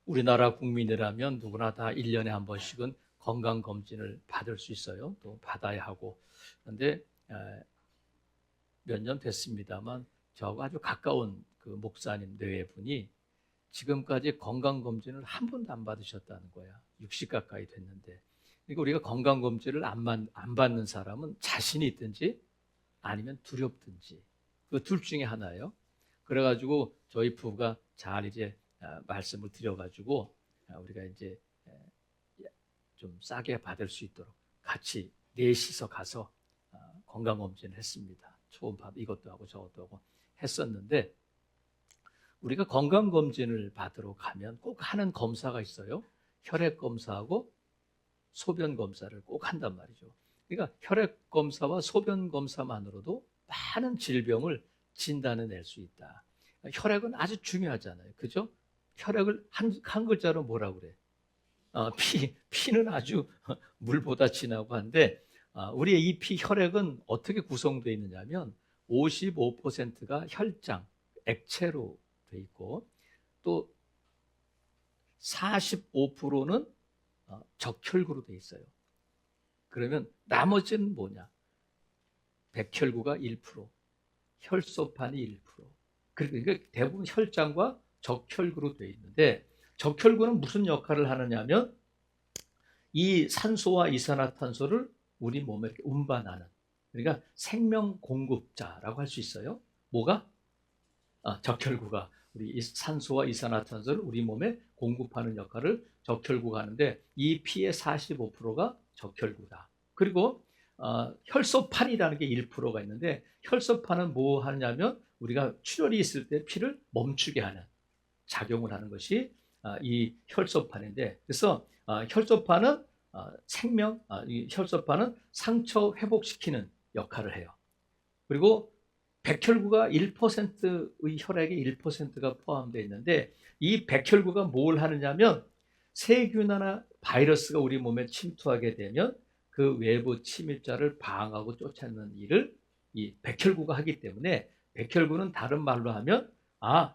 우리나라 국민이라면 누구나 다 1년에 한 번씩은 건강검진을 받을 수 있어요. 또 받아야 하고. 그런데 몇 년 됐습니다만 저하고 아주 가까운 그 목사님 네 분이 지금까지 건강검진을 한 번도 안 받으셨다는 거야. 60 가까이 됐는데. 그러니까 우리가 건강검진을 안 받는 사람은 자신이 있든지 아니면 두렵든지 그 둘 중에 하나예요. 그래가지고 저희 부부가 잘 이제 말씀을 드려가지고 우리가 이제 좀 싸게 받을 수 있도록 같이 넷이서 가서 건강검진을 했습니다. 초음파 이것도 하고 저것도 하고 했었는데 우리가 건강검진을 받으러 가면 꼭 하는 검사가 있어요. 혈액검사하고 소변검사를 꼭 한단 말이죠. 그러니까 혈액검사와 소변검사만으로도 많은 질병을 진단해낼 수 있다. 혈액은 아주 중요하잖아요. 그죠? 혈액을 한 글자로 뭐라 그래? 피는 아주 물보다 진하고 한데 우리의 이 피 혈액은 어떻게 구성되어 있느냐면 55%가 혈장, 액체로 되어 있고 또 45%는 적혈구로 되어 있어요. 그러면 나머지는 뭐냐? 백혈구가 1%, 혈소판이 1%. 그러니까 대부분 혈장과 적혈구로 되어 있는데 적혈구는 무슨 역할을 하느냐면 이 산소와 이산화탄소를 우리 몸에 이렇게 운반하는, 그러니까 생명 공급자라고 할 수 있어요. 뭐가? 적혈구가 우리 산소와 이산화탄소를 우리 몸에 공급하는 역할을 적혈구가 하는데 이 피의 45%가 적혈구다. 그리고 혈소판이라는 게 1%가 있는데 혈소판은 뭐 하냐면 우리가 출혈이 있을 때 피를 멈추게 하는 작용을 하는 것이 이 혈소판인데, 그래서 혈소판은 이 혈소판은 상처 회복시키는 역할을 해요. 그리고 백혈구가 1%의 혈액에 1%가 포함되어 있는데 이 백혈구가 뭘 하느냐면 세균이나 바이러스가 우리 몸에 침투하게 되면 그 외부 침입자를 방어하고 쫓아내는 일을 이 백혈구가 하기 때문에 백혈구는 다른 말로 하면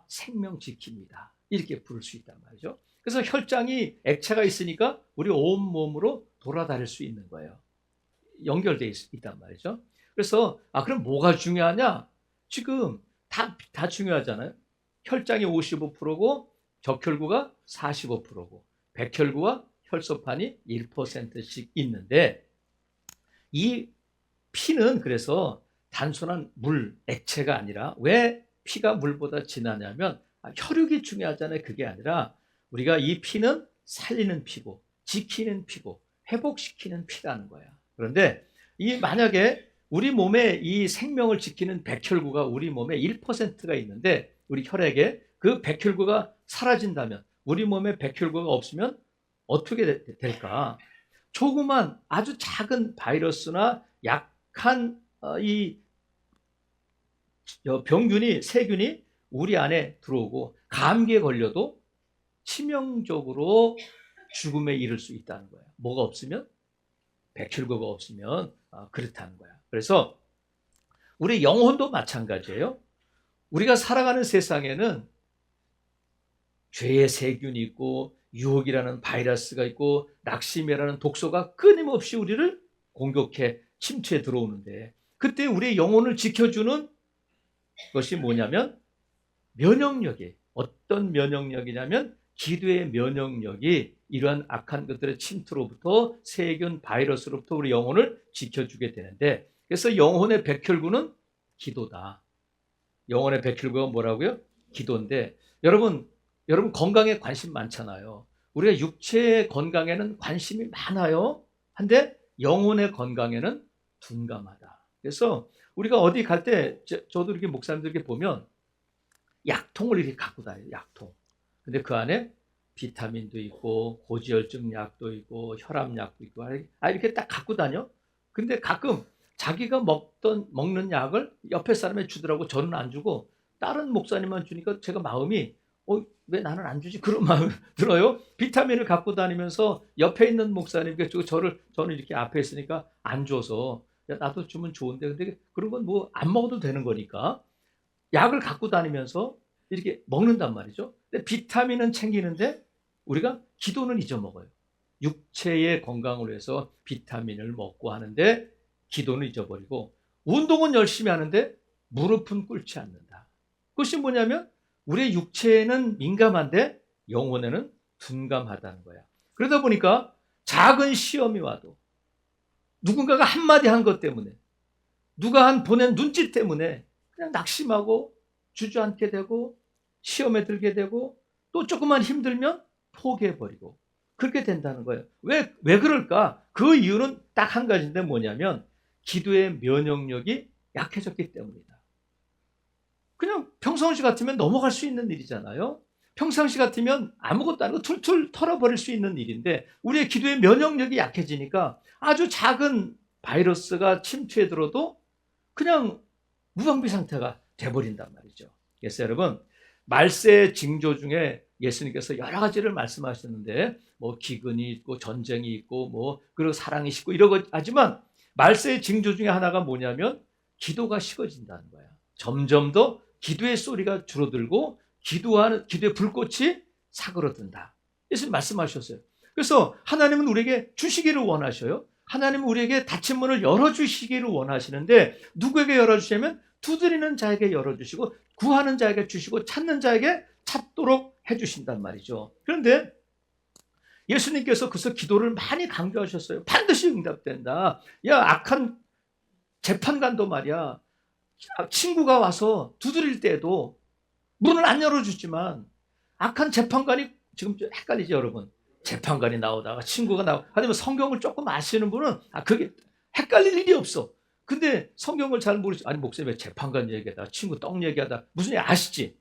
생명 지킵니다. 이렇게 부를 수 있단 말이죠. 그래서 혈장이 액체가 있으니까 우리 온몸으로 돌아다닐 수 있는 거예요. 연결되어 있단 말이죠. 그래서 그럼 뭐가 중요하냐? 지금 다 중요하잖아요. 혈장이 55%고 적혈구가 45%고 백혈구와 혈소판이 1%씩 있는데 이 피는 그래서 단순한 물, 액체가 아니라 왜 피가 물보다 진하냐면 혈육이 중요하잖아요. 그게 아니라 우리가 이 피는 살리는 피고 지키는 피고 회복시키는 피라는 거야. 그런데 만약에 우리 몸에 이 생명을 지키는 백혈구가 우리 몸에 1%가 있는데 우리 혈액에 그 백혈구가 사라진다면 우리 몸에 백혈구가 없으면 어떻게 될까? 조그만 아주 작은 바이러스나 약한 이 병균이 세균이 우리 안에 들어오고 감기에 걸려도 치명적으로 죽음에 이를 수 있다는 거예요. 뭐가 없으면? 백혈구가 없으면 그렇다는 거야. 그래서 우리 영혼도 마찬가지예요. 우리가 살아가는 세상에는 죄의 세균이 있고 유혹이라는 바이러스가 있고 낙심이라는 독소가 끊임없이 우리를 공격해 침투해 들어오는데 그때 우리의 영혼을 지켜주는 것이 뭐냐면 면역력이, 어떤 면역력이냐면 기도의 면역력이 이러한 악한 것들의 침투로부터 세균 바이러스로부터 우리 영혼을 지켜주게 되는데, 그래서 영혼의 백혈구는 기도다. 영혼의 백혈구가 뭐라고요? 기도인데 여러분 건강에 관심 많잖아요. 우리가 육체의 건강에는 관심이 많아요. 한데 영혼의 건강에는 둔감하다. 그래서 우리가 어디 갈 때 저도 이렇게 목사님들에게 보면 약통을 이렇게 갖고 다녀요. 약통. 근데 그 안에 비타민도 있고 고지혈증 약도 있고 혈압약도 있고 이렇게 딱 갖고 다녀. 근데 가끔 자기가 먹는 약을 옆에 사람에 주더라고. 저는 안 주고 다른 목사님만 주니까 제가 마음이 왜 나는 안 주지? 그런 마음이 들어요. 비타민을 갖고 다니면서 옆에 있는 목사님께 저는 이렇게 앞에 있으니까 안 줘서 나도 주면 좋은데 근데 그런 건 뭐 안 먹어도 되는 거니까 약을 갖고 다니면서 이렇게 먹는단 말이죠. 근데 비타민은 챙기는데 우리가 기도는 잊어먹어요. 육체의 건강을 위해서 비타민을 먹고 하는데 기도는 잊어버리고, 운동은 열심히 하는데 무릎은 꿇지 않는다. 그것이 뭐냐면 우리의 육체에는 민감한데 영혼에는 둔감하다는 거야. 그러다 보니까 작은 시험이 와도 누군가가 한마디 한 것 때문에, 누가 보낸 눈짓 때문에 그냥 낙심하고 주저앉게 되고 시험에 들게 되고 또 조금만 힘들면 포기해버리고 그렇게 된다는 거예요. 왜 그럴까? 그 이유는 딱 한 가지인데 뭐냐면 기도의 면역력이 약해졌기 때문이다. 그냥 평상시 같으면 넘어갈 수 있는 일이잖아요. 평상시 같으면 아무것도 아니고 툴툴 털어버릴 수 있는 일인데 우리의 기도의 면역력이 약해지니까 아주 작은 바이러스가 침투해 들어도 그냥 무방비 상태가 돼버린단 말이죠. 그래서 여러분, 말세의 징조 중에 예수님께서 여러 가지를 말씀하셨는데 뭐 기근이 있고 전쟁이 있고 뭐 그리고 사랑이 식고 이러고 하지만 말세의 징조 중에 하나가 뭐냐면 기도가 식어진다는 거야. 점점 더 기도의 소리가 줄어들고 기도의 불꽃이 사그러든다. 예수님 말씀하셨어요. 그래서 하나님은 우리에게 주시기를 원하셔요. 하나님은 우리에게 닫힌 문을 열어주시기를 원하시는데 누구에게 열어주시냐면 두드리는 자에게 열어주시고 구하는 자에게 주시고 찾는 자에게 찾도록 해주신단 말이죠. 그런데 예수님께서 그래서 기도를 많이 강조하셨어요. 반드시 응답된다. 야, 악한 재판관도 말이야, 친구가 와서 두드릴 때에도 문을 안 열어주지만 악한 재판관이, 지금 좀 헷갈리죠 여러분? 재판관이 나오다가 친구가 나오고, 하지만 성경을 조금 아시는 분은 그게 헷갈릴 일이 없어. 근데 성경을 잘 모르지. 아니 목사님 재판관 얘기하다 친구 떡 얘기하다 무슨 얘기 아시지?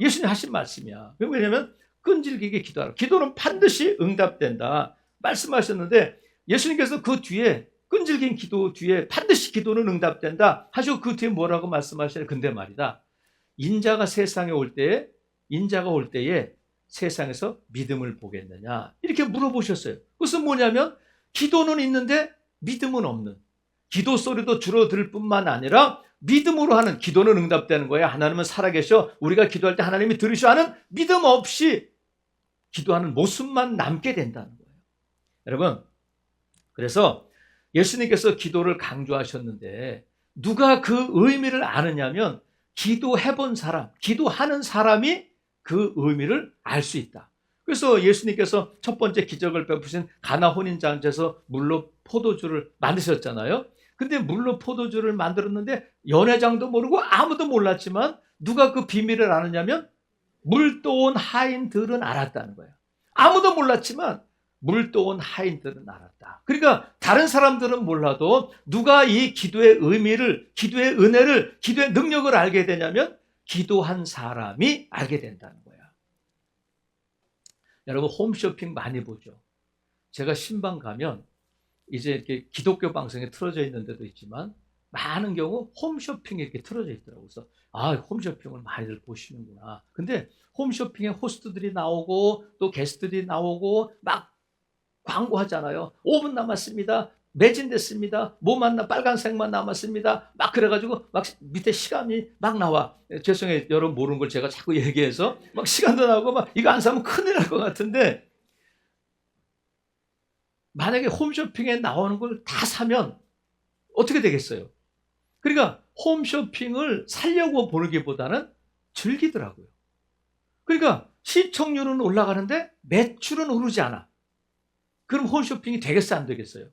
예수님 하신 말씀이야. 왜냐하면 끈질기게 기도하라. 기도는 반드시 응답된다 말씀하셨는데 예수님께서 그 뒤에 끈질긴 기도 뒤에 반드시 기도는 응답된다 하시고 그 뒤에 뭐라고 말씀하시냐. 근데 말이다, 인자가 올 때에 세상에서 믿음을 보겠느냐 이렇게 물어보셨어요. 그것은 뭐냐면 기도는 있는데 믿음은 없는, 기도 소리도 줄어들 뿐만 아니라 믿음으로 하는 기도는 응답되는 거예요. 하나님은 살아계셔 우리가 기도할 때 하나님이 들으셔 하는 믿음 없이 기도하는 모습만 남게 된다는 거예요. 여러분, 그래서 예수님께서 기도를 강조하셨는데 누가 그 의미를 아느냐면 기도해본 사람, 기도하는 사람이 그 의미를 알 수 있다. 그래서 예수님께서 첫 번째 기적을 베푸신 가나 혼인잔치에서 물로 포도주를 만드셨잖아요. 근데 물로 포도주를 만들었는데 연회장도 모르고 아무도 몰랐지만 누가 그 비밀을 아느냐면 물 떠온 하인들은 알았다는 거예요. 아무도 몰랐지만 물 떠온 하인들은 알았다. 그러니까 다른 사람들은 몰라도 누가 이 기도의 의미를, 기도의 은혜를, 기도의 능력을 알게 되냐면 기도한 사람이 알게 된다는 거야. 여러분 홈쇼핑 많이 보죠. 제가 신방 가면 이제 이렇게 기독교 방송에 틀어져 있는 데도 있지만 많은 경우 홈쇼핑에 이렇게 틀어져 있더라고요. 그래서 홈쇼핑을 많이들 보시는구나. 근데 홈쇼핑에 호스트들이 나오고 또 게스트들이 나오고 막 광고하잖아요. 5분 남았습니다. 매진됐습니다. 뭐 만나 빨간색만 남았습니다. 막 그래가지고 막 밑에 시간이 막 나와. 죄송해요. 여러분 모르는 걸 제가 자꾸 얘기해서 막 시간도 나오고 막 이거 안 사면 큰일 날 것 같은데 만약에 홈쇼핑에 나오는 걸 다 사면 어떻게 되겠어요? 그러니까 홈쇼핑을 사려고 보기보다는 즐기더라고요. 그러니까 시청률은 올라가는데 매출은 오르지 않아. 그럼 홈쇼핑이 되겠어 안 되겠어요?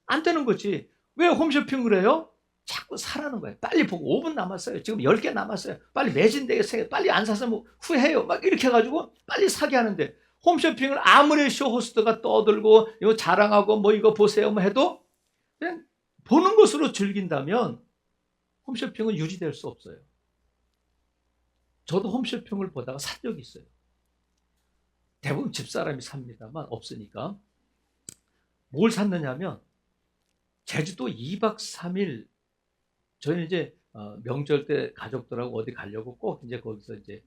안 되는 거지. 왜 홈쇼핑을 해요? 자꾸 사라는 거예요. 빨리 보고 5분 남았어요. 지금 10개 남았어요. 빨리 매진되겠어요. 빨리 안 사서 뭐 후회해요. 막 이렇게 해가지고 빨리 사게 하는데 홈쇼핑을 아무리 쇼호스트가 떠들고 이거 자랑하고 뭐 이거 보세요 뭐 해도 그냥 보는 것으로 즐긴다면 홈쇼핑은 유지될 수 없어요. 저도 홈쇼핑을 보다가 산 적이 있어요. 대부분 집사람이 삽니다만 없으니까. 뭘 샀느냐면 제주도 2박 3일 저희는 이제 명절 때 가족들하고 어디 가려고 꼭 이제 거기서 이제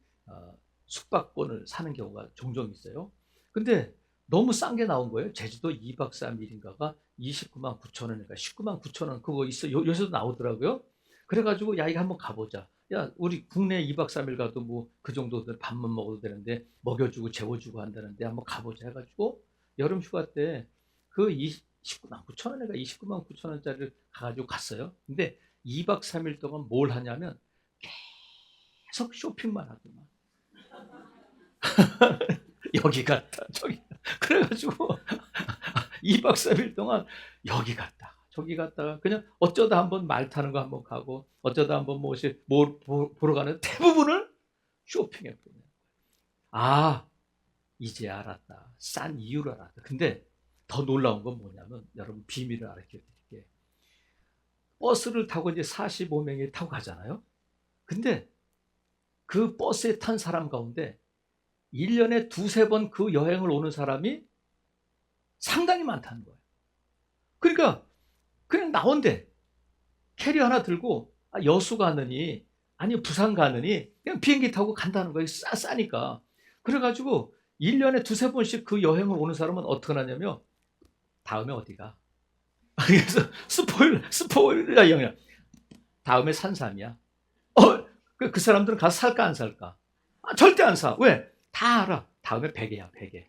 숙박권을 사는 경우가 종종 있어요. 근데 너무 싼 게 나온 거예요. 제주도 2박 3일인가가 29만 9천 원인가 19만 9천 원 그거 있어 요새도 나오더라고요. 그래가지고 야 이거 한번 가보자. 야, 우리 국내 2박 3일 가도 뭐 그 정도 밥만 먹어도 되는데 먹여주고 재워주고 한다는데 한번 가보자 해가지고 여름 휴가 때 그 29만 9천 원인가 29만 9천 원짜리를 가가지고 갔어요. 근데 2박 3일 동안 뭘 하냐면 계속 쇼핑만 하더만. 여기 갔다 저기 그래가지고 2박 3일 동안 여기 갔다 저기 갔다가 그냥 어쩌다 한번 말 타는 거 한번 가고 어쩌다 한번 무엇이 뭘 보러 가는 대부분을 쇼핑했거든요. 아, 이제 알았다. 싼 이유를 알았다. 근데 더 놀라운 건 뭐냐면 여러분 비밀을 알려드릴게요. 버스를 타고 이제 45명이 타고 가잖아요. 근데 그 버스에 탄 사람 가운데 1년에 두세 번 그 여행을 오는 사람이 상당히 많다는 거예요. 그러니까 그냥 나온대. 캐리어 하나 들고 여수 가느니 아니 부산 가느니 그냥 비행기 타고 간다는 거예요. 싸니까. 그래가지고 1년에 두세 번씩 그 여행을 오는 사람은 어떻게 하냐면 다음에 어디가? 그래서 스포일러 영향. 다음에 산삼이야. 그 사람들은 가서 살까 안 살까? 절대 안 사. 왜? 다 알아. 다음에 베개야, 베개.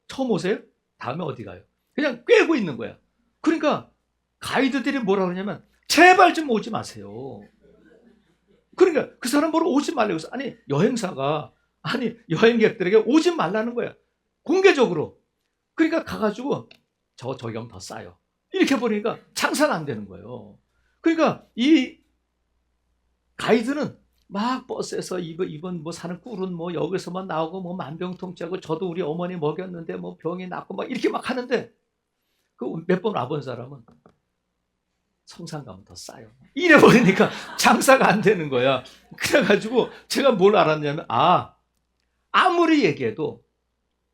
처음 오세요? 다음에 어디 가요? 그냥 꿰고 있는 거야. 그러니까 가이드들이 뭐라 그러냐면 제발 좀 오지 마세요. 그러니까 그 사람 보러 오지 말라고 해서 아니 여행사가 아니 여행객들에게 오지 말라는 거야. 공개적으로. 그러니까 가가지고 저기 가면 더 싸요. 이렇게 보니까 장사가 안 되는 거예요. 그러니까 이 가이드는 막 버스에서 이번 뭐 사는 꿀은 뭐 여기서만 나오고 뭐 만병통치하고 저도 우리 어머니 먹였는데 뭐 병이 낫고 막 이렇게 막 하는데 그 몇 번 와본 사람은 성산 가면 더 싸요. 이래 버리니까 장사가 안 되는 거야. 그래가지고 제가 뭘 알았냐면 아무리 얘기해도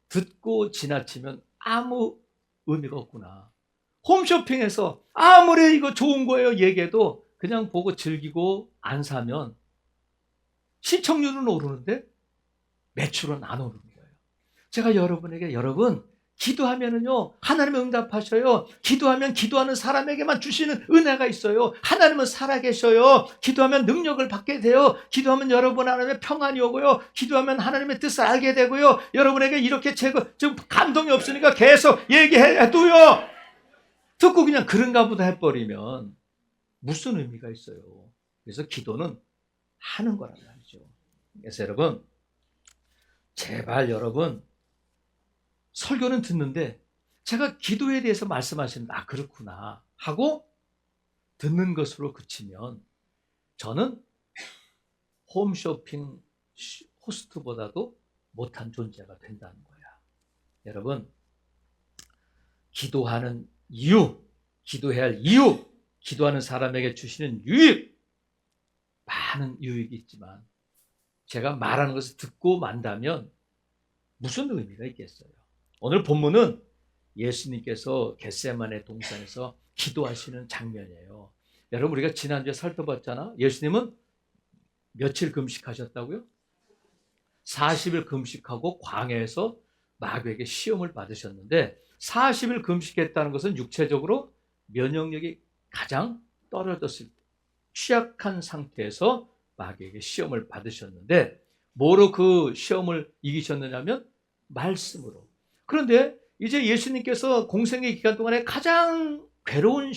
듣고 지나치면 아무 의미가 없구나. 홈쇼핑에서 아무리 이거 좋은 거예요 얘기해도 그냥 보고 즐기고 안 사면 시청률은 오르는데 매출은 안 오르는 거예요. 제가 여러분에게 여러분 기도하면은요 하나님이 응답하셔요. 기도하면 기도하는 사람에게만 주시는 은혜가 있어요. 하나님은 살아계셔요. 기도하면 능력을 받게 돼요. 기도하면 여러분 안에 평안이 오고요. 기도하면 하나님의 뜻을 알게 되고요. 여러분에게 이렇게 지금 감동이 없으니까 계속 얘기해도요 듣고 그냥 그런가 보다 해버리면 무슨 의미가 있어요. 그래서 기도는 하는 거란 말이죠. 그래서 여러분 제발 여러분 설교는 듣는데 제가 기도에 대해서 말씀하시는데 그렇구나 하고 듣는 것으로 그치면 저는 홈쇼핑 호스트보다도 못한 존재가 된다는 거야. 여러분 기도하는 이유, 기도해야 할 이유, 기도하는 사람에게 주시는 유익 많은 유익이 있지만 제가 말하는 것을 듣고 만다면 무슨 의미가 있겠어요. 오늘 본문은 예수님께서 겟세마네 동산에서 기도하시는 장면이에요. 여러분 우리가 지난주에 살펴봤잖아. 예수님은 며칠 금식하셨다고요? 40일 금식하고 광야에서 마귀에게 시험을 받으셨는데 40일 금식했다는 것은 육체적으로 면역력이 가장 떨어졌을 때 취약한 상태에서 마귀에게 시험을 받으셨는데 뭐로 그 시험을 이기셨느냐면 말씀으로. 그런데 이제 예수님께서 공생의 기간 동안에 가장 괴로운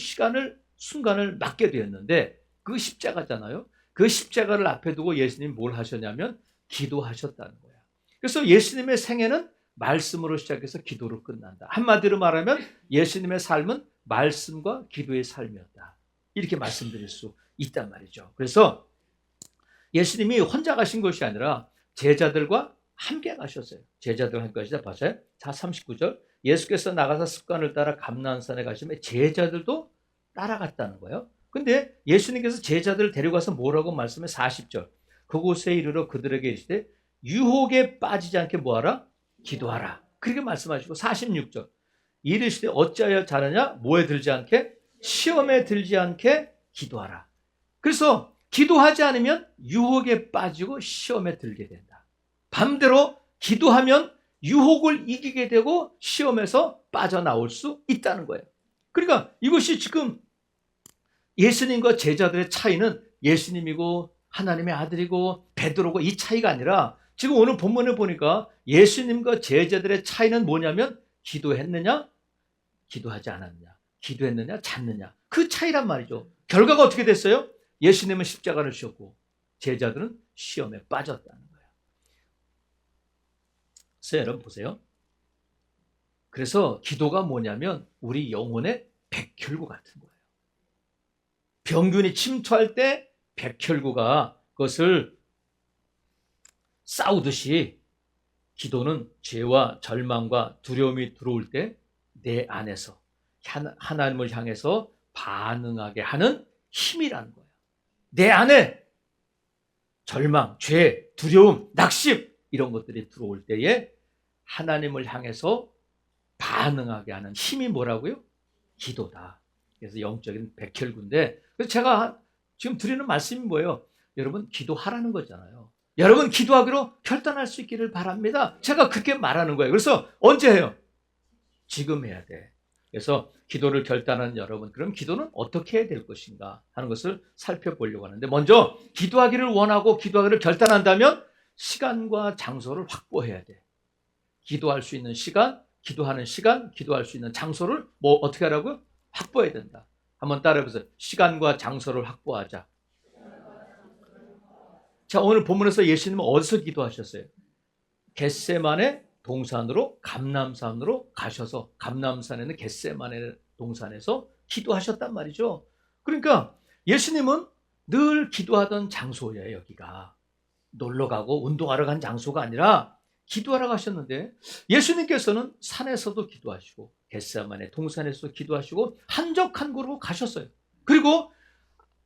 순간을 맞게 되었는데 그 십자가잖아요. 그 십자가를 앞에 두고 예수님이 뭘 하셨냐면 기도하셨다는 거야. 그래서 예수님의 생애는 말씀으로 시작해서 기도로 끝난다. 한마디로 말하면 예수님의 삶은 말씀과 기도의 삶이었다. 이렇게 말씀드릴 수 있단 말이죠. 그래서 예수님이 혼자 가신 것이 아니라 제자들과 함께 가셨어요. 제자들과 함께 가시다 봤어요? 자, 39절. 예수께서 나가서 습관을 따라 감난산에 가시면 제자들도 따라갔다는 거예요. 근데 예수님께서 제자들을 데려가서 뭐라고 말씀해? 40절. 그곳에 이르러 그들에게 이르시되 유혹에 빠지지 않게 뭐하라? 기도하라. 그렇게 말씀하시고 46절. 이르시되 어찌하여 자느냐? 뭐에 들지 않게? 시험에 들지 않게 기도하라. 그래서 기도하지 않으면 유혹에 빠지고 시험에 들게 된다. 반대로 기도하면 유혹을 이기게 되고 시험에서 빠져나올 수 있다는 거예요. 그러니까 이것이 지금 예수님과 제자들의 차이는 예수님이고 하나님의 아들이고 베드로고 이 차이가 아니라 지금 오늘 본문에 보니까 예수님과 제자들의 차이는 뭐냐면 기도했느냐, 기도하지 않았느냐, 기도했느냐, 잤느냐, 그 차이란 말이죠. 결과가 어떻게 됐어요? 예수님은 십자가를 지셨고 제자들은 시험에 빠졌다는 거예요. 그래서 여러분 보세요. 그래서 기도가 뭐냐면 우리 영혼의 백혈구 같은 거예요. 병균이 침투할 때 백혈구가 그것을 싸우듯이 기도는 죄와 절망과 두려움이 들어올 때 내 안에서 하나님을 향해서 반응하게 하는 힘이라는 거예요. 내 안에 절망, 죄, 두려움, 낙심 이런 것들이 들어올 때에 하나님을 향해서 반응하게 하는 힘이 뭐라고요? 기도다. 그래서 영적인 백혈구인데, 그래서 제가 지금 드리는 말씀이 뭐예요? 여러분 기도하라는 거잖아요. 여러분 기도하기로 결단할 수 있기를 바랍니다. 제가 그렇게 말하는 거예요. 그래서 언제 해요? 지금 해야 돼. 그래서 기도를 결단하는 여러분, 그럼 기도는 어떻게 해야 될 것인가 하는 것을 살펴보려고 하는데, 먼저 기도하기를 원하고 기도하기를 결단한다면 시간과 장소를 확보해야 돼. 기도할 수 있는 시간, 기도하는 시간, 기도할 수 있는 장소를 어떻게 하라고요? 확보해야 된다. 한번 따라해보세요. 시간과 장소를 확보하자. 자, 오늘 본문에서 예수님은 어디서 기도하셨어요? 겟세마네 동산으로, 감람산으로 가셔서 감람산에는 겟세마네 동산에서 기도하셨단 말이죠. 그러니까 예수님은 늘 기도하던 장소예요. 여기가 놀러 가고 운동하러 간 장소가 아니라 기도하러 가셨는데, 예수님께서는 산에서도 기도하시고 겟세마네 동산에서 기도하시고 한적한 곳으로 가셨어요. 그리고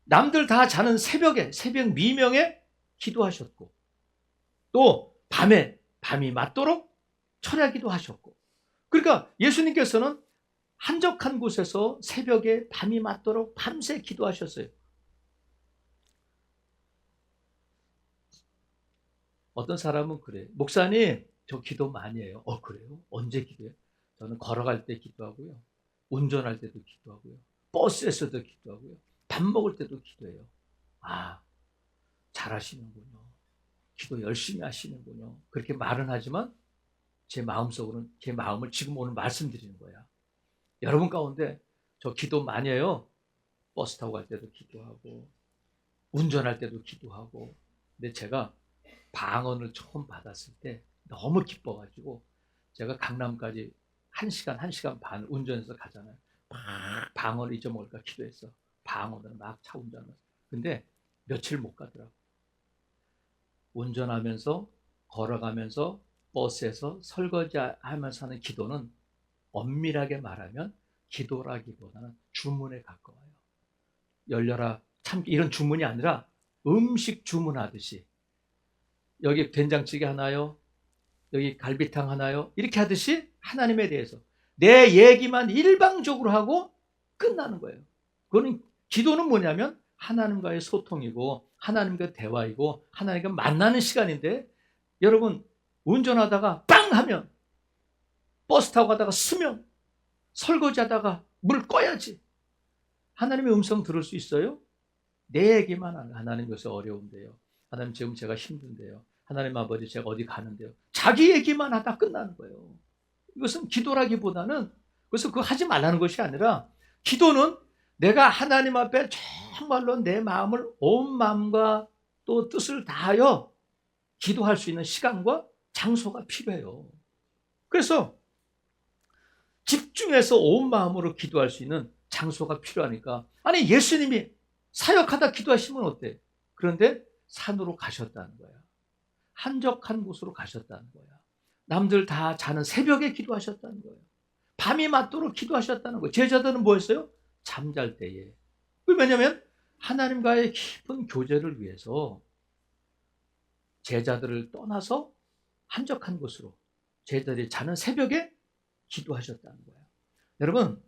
남들 다 자는 새벽에, 새벽 미명에 기도하셨고, 또 밤이 맞도록 철야기도 하셨고, 그러니까 예수님께서는 한적한 곳에서 새벽에 밤이 맞도록 밤새 기도하셨어요. 어떤 사람은 그래요. 목사님, 저 기도 많이 해요. 그래요? 언제 기도해요? 저는 걸어갈 때 기도하고요. 운전할 때도 기도하고요. 버스에서도 기도하고요. 밥 먹을 때도 기도해요. 아, 잘하시는군요. 기도 열심히 하시는군요. 그렇게 말은 하지만 제 마음속으로는 제 마음을 지금 오늘 말씀드리는 거야. 여러분 가운데 저 기도 많이 해요. 버스 타고 갈 때도 기도하고 운전할 때도 기도하고. 근데 제가 방언을 처음 받았을 때 너무 기뻐가지고 제가 강남까지 1시간 반 운전해서 가잖아요. 막 방언을 잊어먹을까 기도했어. 방언을 막 차 운전하면서. 근데 며칠 못 가더라고. 운전하면서 걸어가면서 버스에서 설거지하면서 하는 기도는 엄밀하게 말하면 기도라기보다는 주문에 가까워요. 열려라 참기 이런 주문이 아니라 음식 주문하듯이, 여기 된장찌개 하나요? 여기 갈비탕 하나요? 이렇게 하듯이 하나님에 대해서 내 얘기만 일방적으로 하고 끝나는 거예요. 그거는 기도는 뭐냐면 하나님과의 소통이고 하나님과 대화이고 하나님과 만나는 시간인데, 여러분 운전하다가 빵 하면, 버스 타고 가다가 쓰면, 설거지하다가 물 꺼야지 하나님의 음성 들을 수 있어요? 내 얘기만 하는, 하나님 요새 어려운데요, 하나님 지금 제가 힘든데요, 하나님 아버지 제가 어디 가는데요, 자기 얘기만 하다 끝나는 거예요. 이것은 기도라기보다는, 그래서 그거 하지 말라는 것이 아니라, 기도는 내가 하나님 앞에 정말로 내 마음을 온 마음과 또 뜻을 다하여 기도할 수 있는 시간과 장소가 필요해요. 그래서 집중해서 온 마음으로 기도할 수 있는 장소가 필요하니까, 아니 예수님이 사역하다 기도하시면 어때? 그런데 산으로 가셨다는 거야. 한적한 곳으로 가셨다는 거야. 남들 다 자는 새벽에 기도하셨다는 거예요. 밤이 맞도록 기도하셨다는 거예요. 제자들은 뭐 했어요? 잠잘 때에. 왜냐하면 하나님과의 깊은 교제를 위해서 제자들을 떠나서 한적한 곳으로, 제자들이 자는 새벽에 기도하셨다는 거예요. 여러분,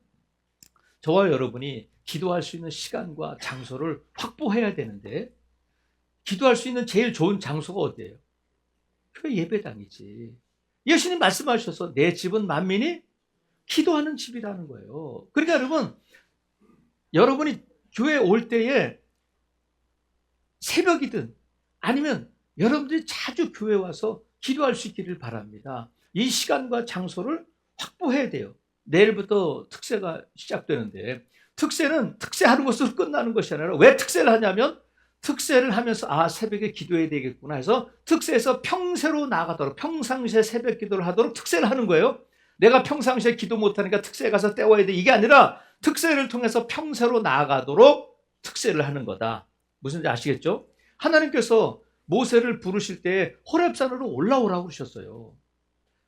저와 여러분이 기도할 수 있는 시간과 장소를 확보해야 되는데, 기도할 수 있는 제일 좋은 장소가 어디예요? 교회 예배당이지. 예수님 말씀하셔서 내 집은 만민이 기도하는 집이라는 거예요. 그러니까 여러분이 교회에 올 때에 새벽이든 아니면 여러분들이 자주 교회 와서 기도할 수 있기를 바랍니다. 이 시간과 장소를 확보해야 돼요. 내일부터 특세가 시작되는데 특세는 특세하는 것으로 끝나는 것이 아니라 왜 특세를 하냐면 특세를 하면서 새벽에 기도해야 되겠구나 해서 특세에서 평세로 나아가도록 평상시에 새벽 기도를 하도록 특세를 하는 거예요. 내가 평상시에 기도 못하니까 특세에 가서 때워야 돼. 이게 아니라 특세를 통해서 평세로 나아가도록 특세를 하는 거다. 무슨지 아시겠죠? 하나님께서 모세를 부르실 때 호렙산으로 올라오라고 그러셨어요.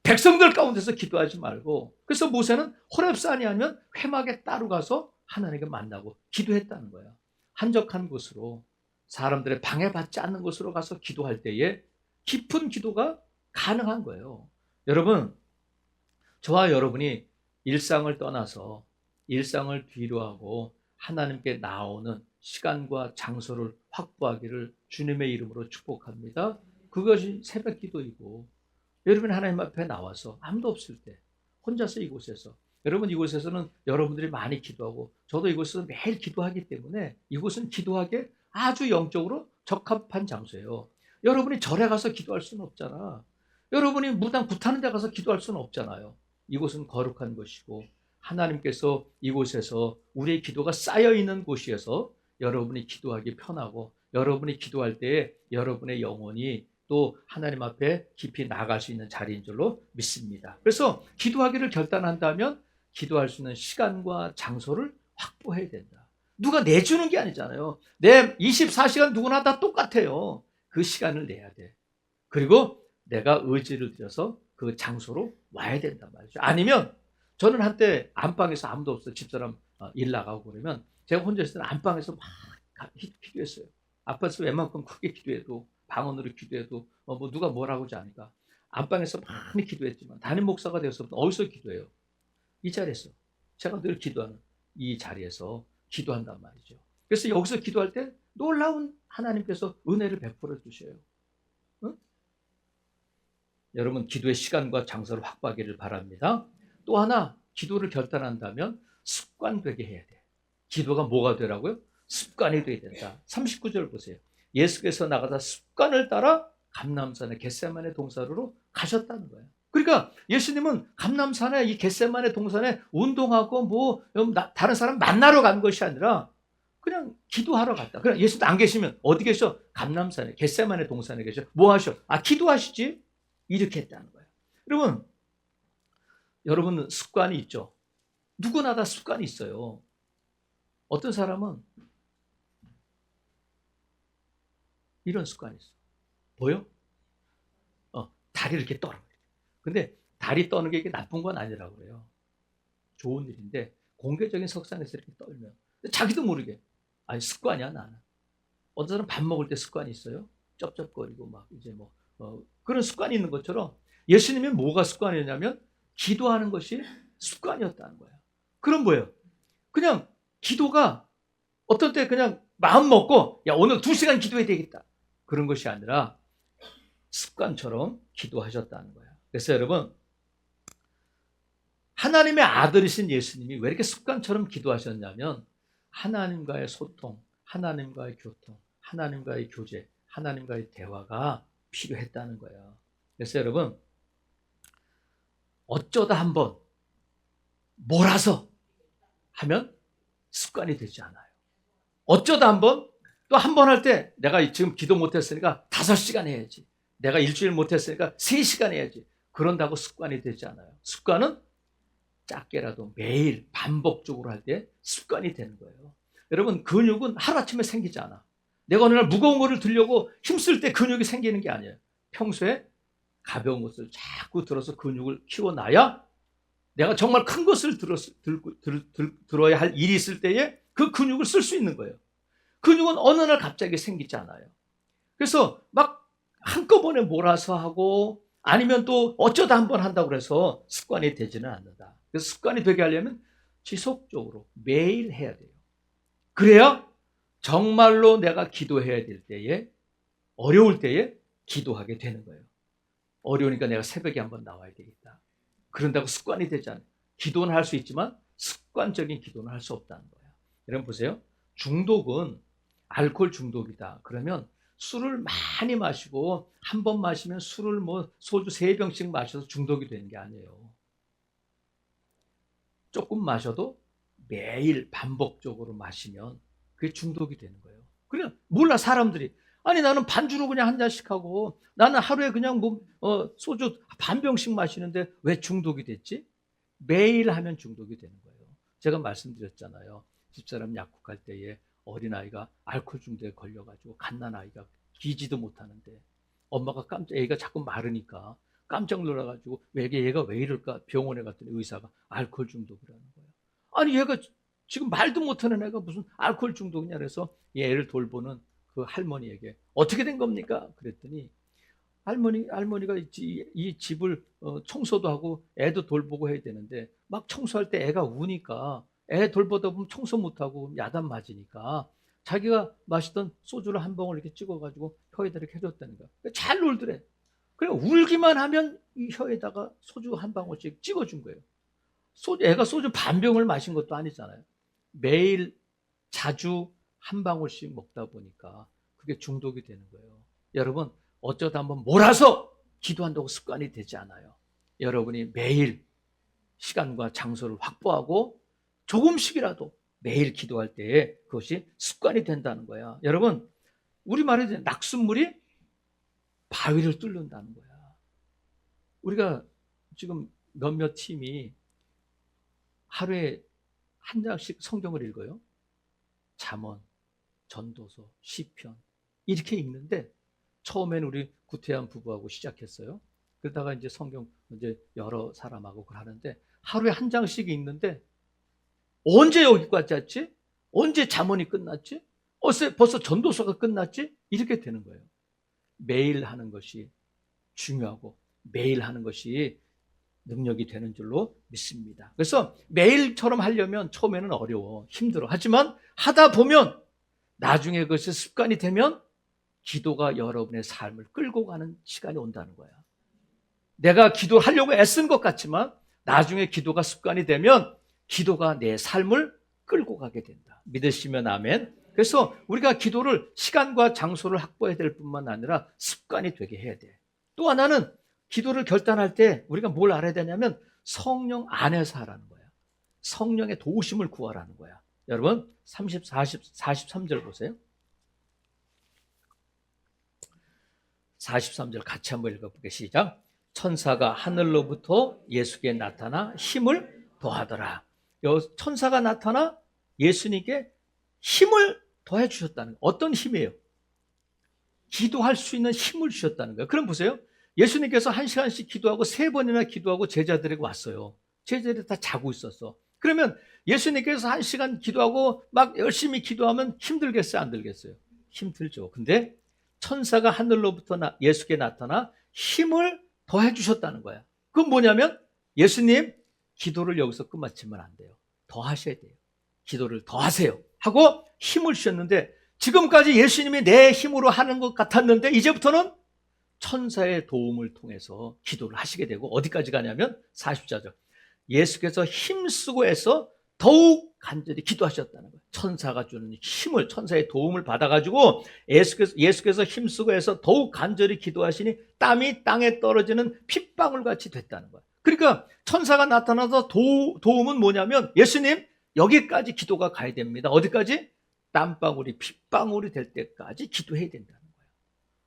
백성들 가운데서 기도하지 말고. 그래서 모세는 호렙산이 아니면 회막에 따로 가서 하나님께 만나고 기도했다는 거야. 한적한 곳으로, 사람들의 방해받지 않는 곳으로 가서 기도할 때에 깊은 기도가 가능한 거예요. 여러분, 저와 여러분이 일상을 떠나서 일상을 뒤로하고 하나님께 나오는 시간과 장소를 확보하기를 주님의 이름으로 축복합니다. 그것이 새벽 기도이고, 여러분이 하나님 앞에 나와서 아무도 없을 때 혼자서 이곳에서, 여러분 이곳에서는 여러분들이 많이 기도하고 저도 이곳에서 매일 기도하기 때문에 이곳은 기도하기에 아주 영적으로 적합한 장소예요. 여러분이 절에 가서 기도할 수는 없잖아. 여러분이 무당 굿하는 데 가서 기도할 수는 없잖아요. 이곳은 거룩한 곳이고 하나님께서 이곳에서 우리의 기도가 쌓여있는 곳이어서 여러분이 기도하기 편하고 여러분이 기도할 때에 여러분의 영혼이 또 하나님 앞에 깊이 나갈 수 있는 자리인 줄로 믿습니다. 그래서 기도하기를 결단한다면 기도할 수 있는 시간과 장소를 확보해야 된다. 누가 내주는 게 아니잖아요. 내 24시간 누구나 다 똑같아요. 그 시간을 내야 돼. 그리고 내가 의지를 들여서 그 장소로 와야 된단 말이죠. 아니면 저는 한때 안방에서 아무도 없어 집사람 일 나가고 그러면 제가 혼자 있을 때는 안방에서 막 기도했어요. 앞에서 웬만큼 크게 기도해도 방언으로 기도해도 뭐 누가 뭐라고 하지 않을까. 안방에서 많이 기도했지만 담임 목사가 되어서부터 어디서 기도해요? 이 자리에서. 제가 늘 기도하는 이 자리에서 기도한단 말이죠. 그래서 여기서 기도할 때 놀라운 하나님께서 은혜를 베풀어 주셔요. 응? 여러분 기도의 시간과 장소를 확보하기를 바랍니다. 또 하나 기도를 결단한다면 습관되게 해야 돼. 기도가 뭐가 되라고요? 습관이 돼야 된다. 39절 보세요. 예수께서 나가다 습관을 따라 감람산의 겟세마네 동산으로 가셨다는 거예요. 그러니까 예수님은 감람산에 이 겟세마네 동산에 운동하고 뭐 다른 사람 만나러 간 것이 아니라 그냥 기도하러 갔다. 그냥 예수도 안 계시면 어디 계셔? 감람산에 겟세마네 동산에 계셔. 뭐 하셔? 기도하시지. 이렇게 했다는 거예요. 여러분 습관이 있죠. 누구나 다 습관이 있어요. 어떤 사람은 이런 습관이 있어. 보여? 다리 이렇게 떨어. 근데 다리 떠는 게 이게 나쁜 건 아니라고 그래요. 좋은 일인데 공개적인 석상에서 이렇게 떨면 자기도 모르게 습관이야 나는. 어떤 사람 밥 먹을 때 습관이 있어요. 쩝쩝거리고 막 이제 그런 습관이 있는 것처럼 예수님이 뭐가 습관이었냐면 기도하는 것이 습관이었다는 거예요. 그럼 뭐예요? 그냥 기도가 어떤 때 그냥 마음 먹고 오늘 2시간 기도해야 되겠다. 그런 것이 아니라 습관처럼 기도하셨다는 거예요. 그래서 여러분 하나님의 아들이신 예수님이 왜 이렇게 습관처럼 기도하셨냐면 하나님과의 소통, 하나님과의 교통, 하나님과의 교제, 하나님과의 대화가 필요했다는 거예요. 그래서 여러분 어쩌다 한번 몰아서 하면 습관이 되지 않아요. 어쩌다 한번 또 한 번 할 때 내가 지금 기도 못했으니까 5시간 해야지. 내가 일주일 못했으니까 3시간 해야지. 그런다고 습관이 되지 않아요. 습관은 작게라도 매일 반복적으로 할 때 습관이 되는 거예요. 여러분 근육은 하루아침에 생기지 않아. 내가 어느 날 무거운 거를 들려고 힘쓸 때 근육이 생기는 게 아니에요. 평소에 가벼운 것을 자꾸 들어서 근육을 키워놔야 내가 정말 큰 것을 들어야 할 일이 있을 때에 그 근육을 쓸 수 있는 거예요. 근육은 어느 날 갑자기 생기지 않아요. 그래서 막 한꺼번에 몰아서 하고 아니면 또 어쩌다 한번 한다고 해서 습관이 되지는 않는다. 그래서 습관이 되게 하려면 지속적으로 매일 해야 돼요. 그래야 정말로 내가 기도해야 될 때에 어려울 때에 기도하게 되는 거예요. 어려우니까 내가 새벽에 한번 나와야 되겠다. 그런다고 습관이 되지 않아요. 기도는 할 수 있지만 습관적인 기도는 할 수 없다는 거예요. 여러분 보세요. 중독은 알코올 중독이다. 그러면 술을 많이 마시고 한 번 마시면 술을 소주 3병씩 마셔서 중독이 되는 게 아니에요. 조금 마셔도 매일 반복적으로 마시면 그게 중독이 되는 거예요. 그냥 몰라 사람들이. 아니 나는 반주로 그냥 한 잔씩 하고 나는 하루에 그냥 소주 반 병씩 마시는데 왜 중독이 됐지? 매일 하면 중독이 되는 거예요. 제가 말씀드렸잖아요. 집사람 약국할 때에 어린아이가 알코올 중독에 걸려가지고 갓난아이가 기지도 못하는데 엄마가 애가 자꾸 마르니까 깜짝 놀라가지고 얘가 왜 이럴까 병원에 갔더니 의사가 알코올 중독이라는 거예요. 아니 얘가 지금 말도 못하는 애가 무슨 알코올 중독이냐 그래서 얘 애를 돌보는 그 할머니에게 어떻게 된 겁니까? 그랬더니 할머니가 이 집을 청소도 하고 애도 돌보고 해야 되는데 막 청소할 때 애가 우니까 애 돌보다 보면 청소 못하고 야단 맞으니까 자기가 마시던 소주를 한 병을 이렇게 찍어가지고 혀에다 이렇게 해줬다는 거야. 잘 놀더래. 그래 울기만 하면 이 혀에다가 소주 한 방울씩 찍어준 거예요. 애가 소주 반 병을 마신 것도 아니잖아요. 매일 자주 한 방울씩 먹다 보니까 그게 중독이 되는 거예요. 여러분 어쩌다 한번 몰아서 기도한다고 습관이 되지 않아요. 여러분이 매일 시간과 장소를 확보하고 조금씩이라도 매일 기도할 때 그것이 습관이 된다는 거야. 여러분 우리말에 낙숫물이 바위를 뚫는다는 거야. 우리가 지금 몇몇 팀이 하루에 한 장씩 성경을 읽어요. 잠언, 전도서, 시편 이렇게 읽는데 처음에는 우리 구태환 부부하고 시작했어요. 그러다가 이제 성경 여러 사람하고 그걸 하는데 하루에 한 장씩 읽는데 언제 여기까지 왔지? 언제 잠언이 끝났지? 벌써 전도서가 끝났지? 이렇게 되는 거예요. 매일 하는 것이 중요하고 매일 하는 것이 능력이 되는 줄로 믿습니다. 그래서 매일처럼 하려면 처음에는 어려워, 힘들어. 하지만 하다 보면 나중에 그것이 습관이 되면 기도가 여러분의 삶을 끌고 가는 시간이 온다는 거야. 내가 기도하려고 애쓴 것 같지만 나중에 기도가 습관이 되면 기도가 내 삶을 끌고 가게 된다. 믿으시면 아멘. 그래서 우리가 기도를 시간과 장소를 확보해야 될 뿐만 아니라 습관이 되게 해야 돼. 또 하나는 기도를 결단할 때 우리가 뭘 알아야 되냐면 성령 안에서 하라는 거야. 성령의 도우심을 구하라는 거야. 여러분 43절 보세요. 43절 같이 한번 읽어볼게요. 시작. 천사가 하늘로부터 예수께 나타나 힘을 더하더라. 천사가 나타나 예수님께 힘을 더해 주셨다는 거예요. 어떤 힘이에요? 기도할 수 있는 힘을 주셨다는 거예요. 그럼 보세요. 예수님께서 1시간씩 기도하고 3번이나 기도하고 제자들에게 왔어요. 제자들이 다 자고 있었어. 그러면 예수님께서 1시간 기도하고 막 열심히 기도하면 힘들겠어요? 안 들겠어요? 힘들죠. 근데 천사가 하늘로부터 예수께 나타나 힘을 더해 주셨다는 거야. 그건 뭐냐면 예수님 기도를 여기서 끝마치면 안 돼요. 더 하셔야 돼요. 기도를 더 하세요 하고 힘을 주셨는데 지금까지 예수님이 내 힘으로 하는 것 같았는데 이제부터는 천사의 도움을 통해서 기도를 하시게 되고 어디까지 가냐면 44절 예수께서 힘쓰고 해서 더욱 간절히 기도하셨다는 거예요. 천사가 주는 힘을 천사의 도움을 받아가지고 예수께서 힘쓰고 해서 더욱 간절히 기도하시니 땀이 땅에 떨어지는 핏방울같이 됐다는 거예요. 그러니까 천사가 나타나서 도움은 뭐냐면 예수님 여기까지 기도가 가야 됩니다. 어디까지? 땀방울이 핏방울이 될 때까지 기도해야 된다는 거예요.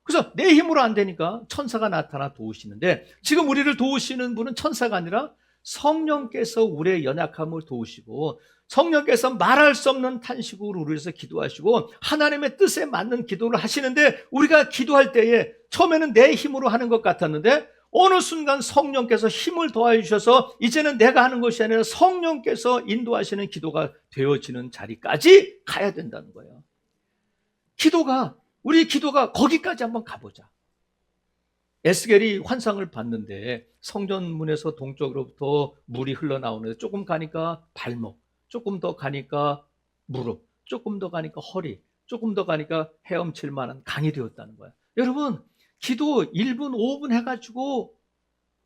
그래서 내 힘으로 안 되니까 천사가 나타나 도우시는데 지금 우리를 도우시는 분은 천사가 아니라 성령께서 우리의 연약함을 도우시고 성령께서 말할 수 없는 탄식으로 우리를 위해서 기도하시고 하나님의 뜻에 맞는 기도를 하시는데 우리가 기도할 때에 처음에는 내 힘으로 하는 것 같았는데 어느 순간 성령께서 힘을 더해 주셔서 이제는 내가 하는 것이 아니라 성령께서 인도하시는 기도가 되어지는 자리까지 가야 된다는 거예요. 우리 기도가 거기까지 한번 가보자. 에스겔이 환상을 봤는데 성전문에서 동쪽으로부터 물이 흘러나오는데 조금 가니까 발목, 조금 더 가니까 무릎, 조금 더 가니까 허리, 조금 더 가니까 헤엄칠 만한 강이 되었다는 거야. 여러분 기도 1분, 5분 해가지고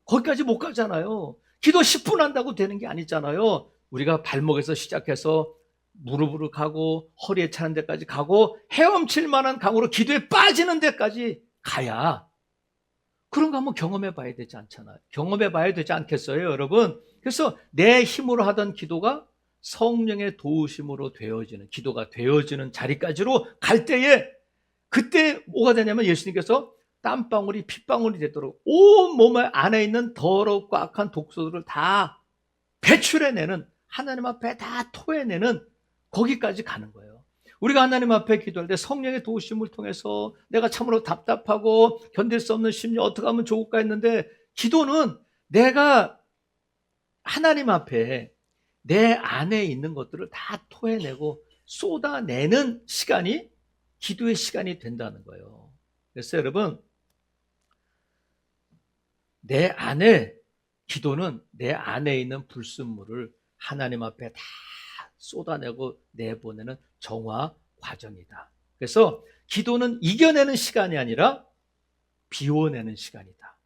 거기까지 못 가잖아요. 기도 10분 한다고 되는 게 아니잖아요. 우리가 발목에서 시작해서 무릎으로 가고 허리에 차는 데까지 가고 헤엄칠 만한 강으로 기도에 빠지는 데까지 가야 그런 거 한번 경험해 봐야 되지 않잖아요. 경험해 봐야 되지 않겠어요, 여러분? 그래서 내 힘으로 하던 기도가 성령의 도우심으로 되어지는, 기도가 되어지는 자리까지로 갈 때에, 그때 뭐가 되냐면 예수님께서 땀방울이 핏방울이 되도록 온 몸 안에 있는 더럽고 악한 독소들을 다 배출해내는, 하나님 앞에 다 토해내는 거기까지 가는 거예요. 우리가 하나님 앞에 기도할 때 성령의 도우심을 통해서 내가 참으로 답답하고 견딜 수 없는 심리 어떻게 하면 좋을까 했는데, 기도는 내가 하나님 앞에 내 안에 있는 것들을 다 토해내고 쏟아내는 시간이 기도의 시간이 된다는 거예요. 그래서 여러분, 내 안에, 기도는 내 안에 있는 불순물을 하나님 앞에 다 쏟아내고 내보내는 정화 과정이다. 그래서 기도는 이겨내는 시간이 아니라 비워내는 시간이다.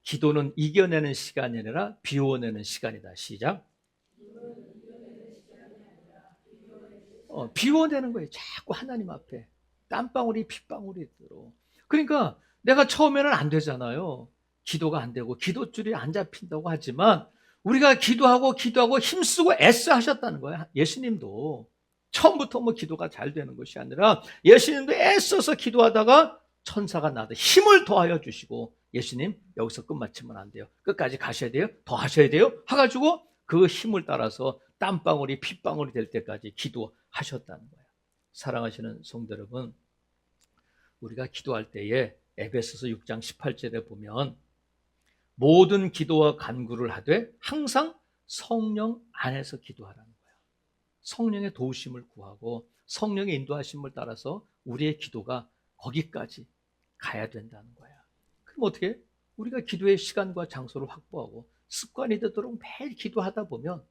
기도는 이겨내는 시간이 아니라 비워내는 시간이다. 시작. 비워내는 거예요. 자꾸 하나님 앞에 땀방울이 핏방울이 들어. 그러니까 내가 처음에는 안 되잖아요. 기도가 안 되고 기도줄이 안 잡힌다고 하지만 우리가 기도하고 힘쓰고 애써 하셨다는 거예요. 예수님도 처음부터 뭐 기도가 잘 되는 것이 아니라 예수님도 애써서 기도하다가 천사가 나도 힘을 더하여 주시고, 예수님 여기서 끝마치면 안 돼요. 끝까지 가셔야 돼요. 더 하셔야 돼요. 해가지고 그 힘을 따라서 땀방울이 핏방울이 될 때까지 기도하셨다는 거예요. 사랑하시는 성도 여러분, 우리가 기도할 때에 에베소서 6장 18절에 보면 모든 기도와 간구를 하되 항상 성령 안에서 기도하라는 거예요. 성령의 도우심을 구하고 성령의 인도하심을 따라서 우리의 기도가 거기까지 가야 된다는 거야. 그럼 어떻게? 우리가 기도의 시간과 장소를 확보하고 습관이 되도록 매일 기도하다 보면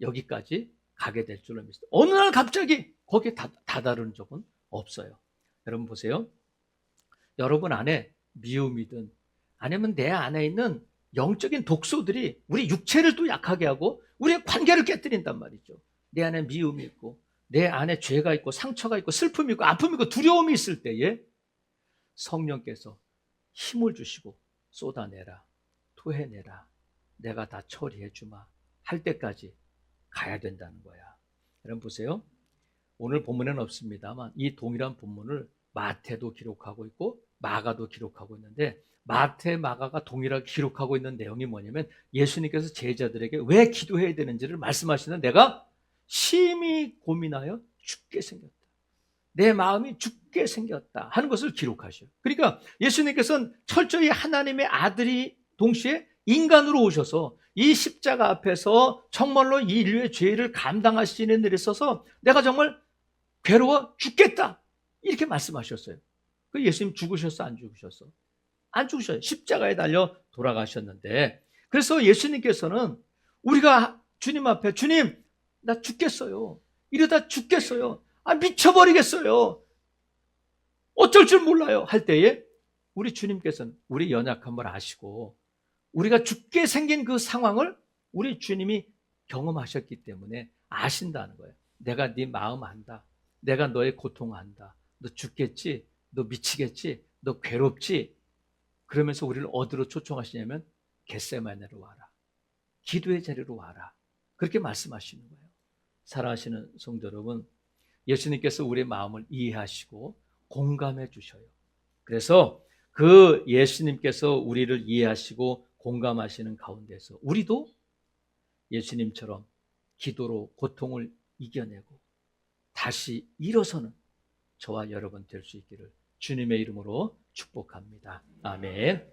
여기까지 가게 될 줄로 믿습니다. 어느 날 갑자기 거기에 다다른 적은 없어요. 여러분 보세요. 여러분 안에 미움이든 아니면 내 안에 있는 영적인 독소들이 우리 육체를 또 약하게 하고 우리의 관계를 깨뜨린단 말이죠. 내 안에 미움이 있고 내 안에 죄가 있고 상처가 있고 슬픔이 있고 아픔이 있고 두려움이 있을 때에 성령께서 힘을 주시고 쏟아내라, 토해내라, 내가 다 처리해 주마 할 때까지 가야 된다는 거야. 여러분 보세요. 오늘 본문에는 없습니다만 이 동일한 본문을 마태도 기록하고 있고 마가도 기록하고 있는데, 마태, 마가가 동일하게 기록하고 있는 내용이 뭐냐면 예수님께서 제자들에게 왜 기도해야 되는지를 말씀하시는, 내가 심히 고민하여 죽게 생겼다, 내 마음이 죽게 생겼다 하는 것을 기록하셔요. 그러니까 예수님께서는 철저히 하나님의 아들이 동시에 인간으로 오셔서 이 십자가 앞에서 정말로 이 인류의 죄를 감당하시는 일에 있어서 내가 정말 괴로워 죽겠다 이렇게 말씀하셨어요. 그 예수님 죽으셨어, 안 죽으셨어? 안 죽으셨어요. 십자가에 달려 돌아가셨는데, 그래서 예수님께서는 우리가 주님 앞에, 주님 나 죽겠어요, 이러다 죽겠어요, 미쳐버리겠어요, 어쩔 줄 몰라요 할 때에 우리 주님께서는 우리 연약함을 아시고 우리가 죽게 생긴 그 상황을 우리 주님이 경험하셨기 때문에 아신다는 거예요. 내가 네 마음 안다, 내가 너의 고통 안다, 너 죽겠지, 너 미치겠지, 너 괴롭지. 그러면서 우리를 어디로 초청하시냐면 겟세마네로 와라, 기도의 자리로 와라, 그렇게 말씀하시는 거예요. 사랑하시는 성도 여러분, 예수님께서 우리의 마음을 이해하시고 공감해 주셔요. 그래서 그 예수님께서 우리를 이해하시고 공감하시는 가운데서 우리도 예수님처럼 기도로 고통을 이겨내고 다시 일어서는 저와 여러분 될 수 있기를 주님의 이름으로 축복합니다. 아멘.